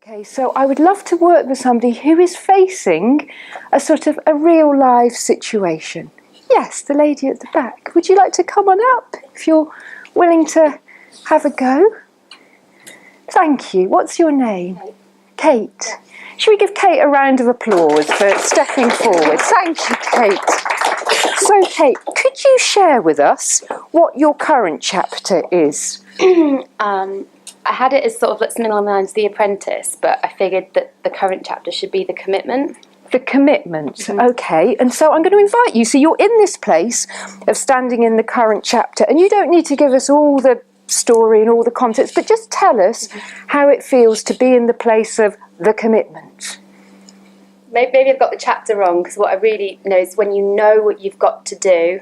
Okay, so I would love to work with somebody who is facing a sort of a real life situation. Yes, the lady at the back. Would you like to come on up if you're willing to have a go? Thank you. What's your name? Kate. Should we give Kate a round of applause for stepping forward? Thank you, Kate. So, Kate, could you share with us what your current chapter is? I had it as sort of something along the lines of The Apprentice, but I figured that the current chapter should be The Commitment. The commitment, okay. And so I'm going to invite you. So you're in this place of standing in the current chapter, and you don't need to give us all the story and all the context, but just tell us how it feels to be in the place of the commitment. Maybe I've got the chapter wrong, because what I really know is when you know what you've got to do,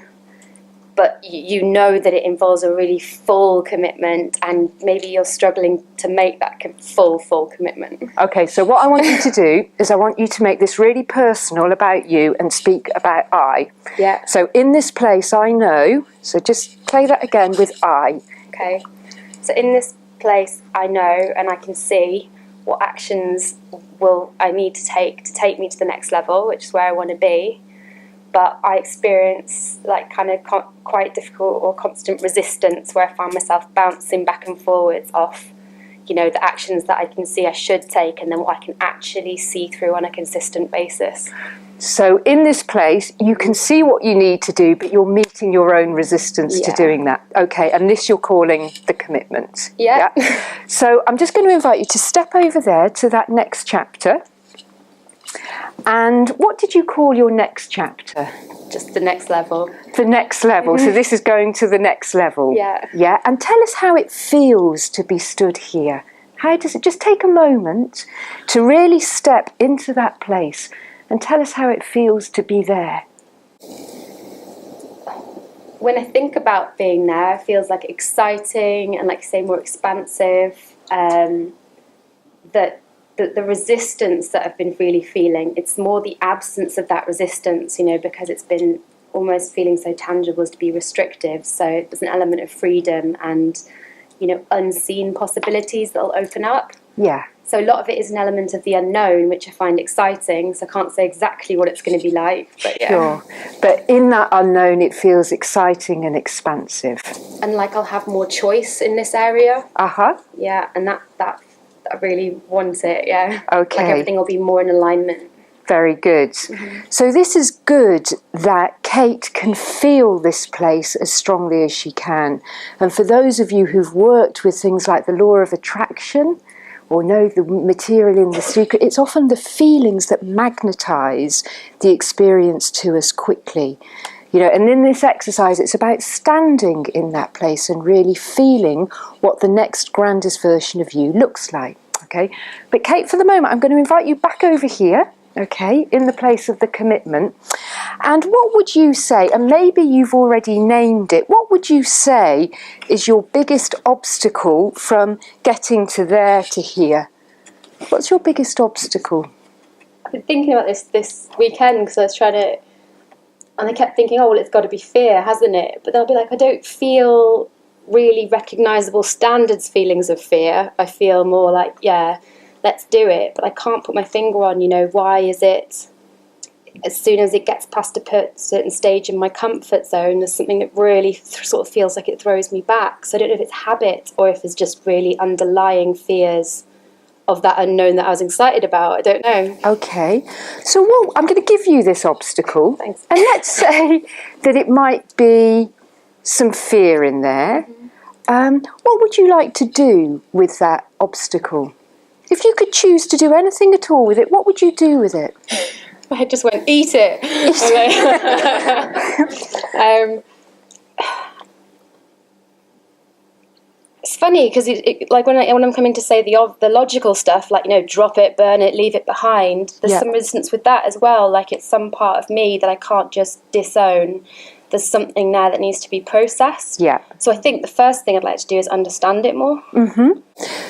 but you know that it involves a really full commitment, and maybe you're struggling to make that full commitment. Okay, so what I want you to do is I want you to make this really personal about you and speak about I. Yeah. So in this place I know, so just play that again with I. Okay. So in this place I know and I can see what actions will I need to take me to the next level, which is where I want to be. But I experience like kind of quite difficult or constant resistance where I find myself bouncing back and forwards off, the actions that I can see I should take and then what I can actually see through on a consistent basis. So in this place, you can see what you need to do, but you're meeting your own resistance to doing that. Okay, and this you're calling the commitment. Yeah. So I'm just going to invite you to step over there to that next chapter. And what did you call your next chapter? Just the next level. The next level. So this is going to the next level. Yeah. Yeah. And tell us how it feels to be stood here. How does it? Just take a moment to really step into that place and tell us how it feels to be there. When I think about being there, it feels like exciting and, like you say, more expansive. The resistance that I've been really feeling, it's more the absence of that resistance, because it's been almost feeling so tangible as to be restrictive. So there's an element of freedom and, unseen possibilities that'll open up. Yeah. So a lot of it is an element of the unknown, which I find exciting. So I can't say exactly what it's going to be like. But yeah. Sure. But in that unknown, it feels exciting and expansive. And like I'll have more choice in this area. Uh-huh. Yeah, and that I really want it, yeah. Okay. Like everything will be more in alignment. Very good. Mm-hmm. So this is good that Kate can feel this place as strongly as she can. And for those of you who've worked with things like the law of attraction or know the material in The Secret, it's often the feelings that magnetize the experience to us quickly. And in this exercise, it's about standing in that place and really feeling what the next grandest version of you looks like, okay? But Kate, for the moment, I'm going to invite you back over here, okay, in the place of the commitment. And what would you say, and maybe you've already named it, what would you say is your biggest obstacle from getting to there to here? What's your biggest obstacle? I've been thinking about this weekend because I was trying to... And I kept thinking, well, it's got to be fear, hasn't it? But then I'll be like, I don't feel really recognisable standards feelings of fear. I feel more like, yeah, let's do it. But I can't put my finger on, why is it, as soon as it gets past a certain stage in my comfort zone, there's something that really sort of feels like it throws me back. So I don't know if it's habit or if it's just really underlying fears of that unknown that I was excited about. I don't know. Okay. So I'm going to give you this obstacle. Thanks. And let's say that it might be some fear in there. Mm-hmm. What would you like to do with that obstacle? If you could choose to do anything at all with it, what would you do with it? I just went, eat it. It's funny because like when I'm coming to say the logical stuff, like drop it, burn it, leave it behind. There's some resistance with that as well. Like it's some part of me that I can't just disown. There's something there that needs to be processed. Yeah. So I think the first thing I'd like to do is understand it more. Mm-hmm.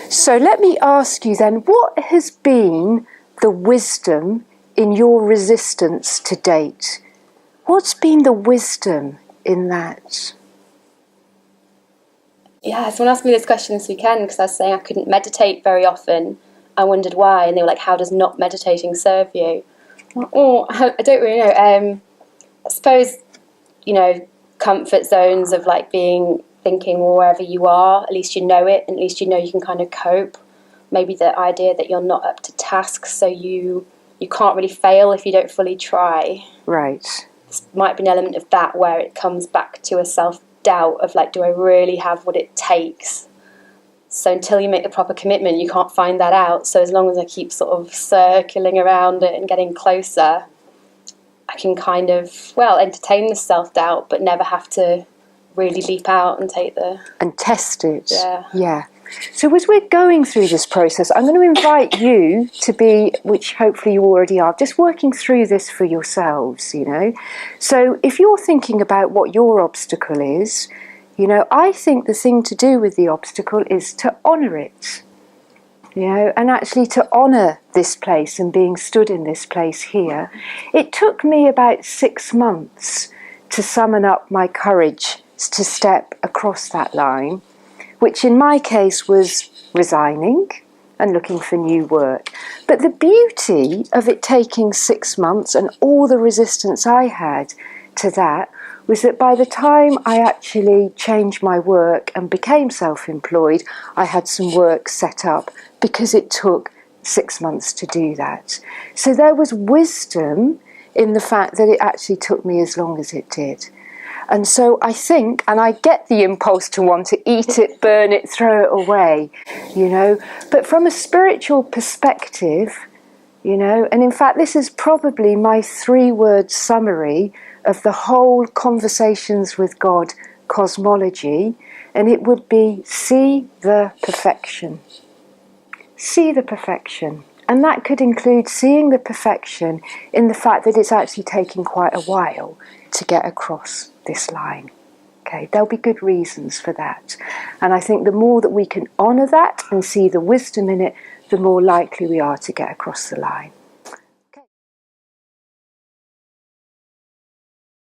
So let me ask you then, what has been the wisdom in your resistance to date? What's been the wisdom in that? Yeah, someone asked me this question this weekend because I was saying I couldn't meditate very often I wondered why, and they were like, how does not meditating serve you? Oh, I don't really know. I suppose, comfort zones of like thinking, well, wherever you are, at least you know it, and at least you know you can kind of cope. Maybe the idea that you're not up to task, so you can't really fail if you don't fully try. Right. This might be an element of that where it comes back to a self-doubt of like, do I really have what it takes? So until you make the proper commitment, you can't find that out. So as long as I keep sort of circling around it and getting closer, I can kind of, entertain the self-doubt, but never have to really leap out and take and test it. Yeah. So as we're going through this process, I'm going to invite you to be, which hopefully you already are, just working through this for yourselves, So if you're thinking about what your obstacle is, I think the thing to do with the obstacle is to honour it, and actually to honour this place and being stood in this place here. It took me about 6 months to summon up my courage to step across that line, which in my case was resigning and looking for new work. But the beauty of it taking 6 months and all the resistance I had to that was that by the time I actually changed my work and became self-employed, I had some work set up because it took 6 months to do that. So there was wisdom in the fact that it actually took me as long as it did. And so I think, and I get the impulse to want to eat it, burn it, throw it away, but from a spiritual perspective, and in fact this is probably my 3-word summary of the whole Conversations with God cosmology, and it would be see the perfection. See the perfection. And that could include seeing the perfection in the fact that it's actually taking quite a while to get across this line. Okay, there'll be good reasons for that. And I think the more that we can honour that and see the wisdom in it, the more likely we are to get across the line.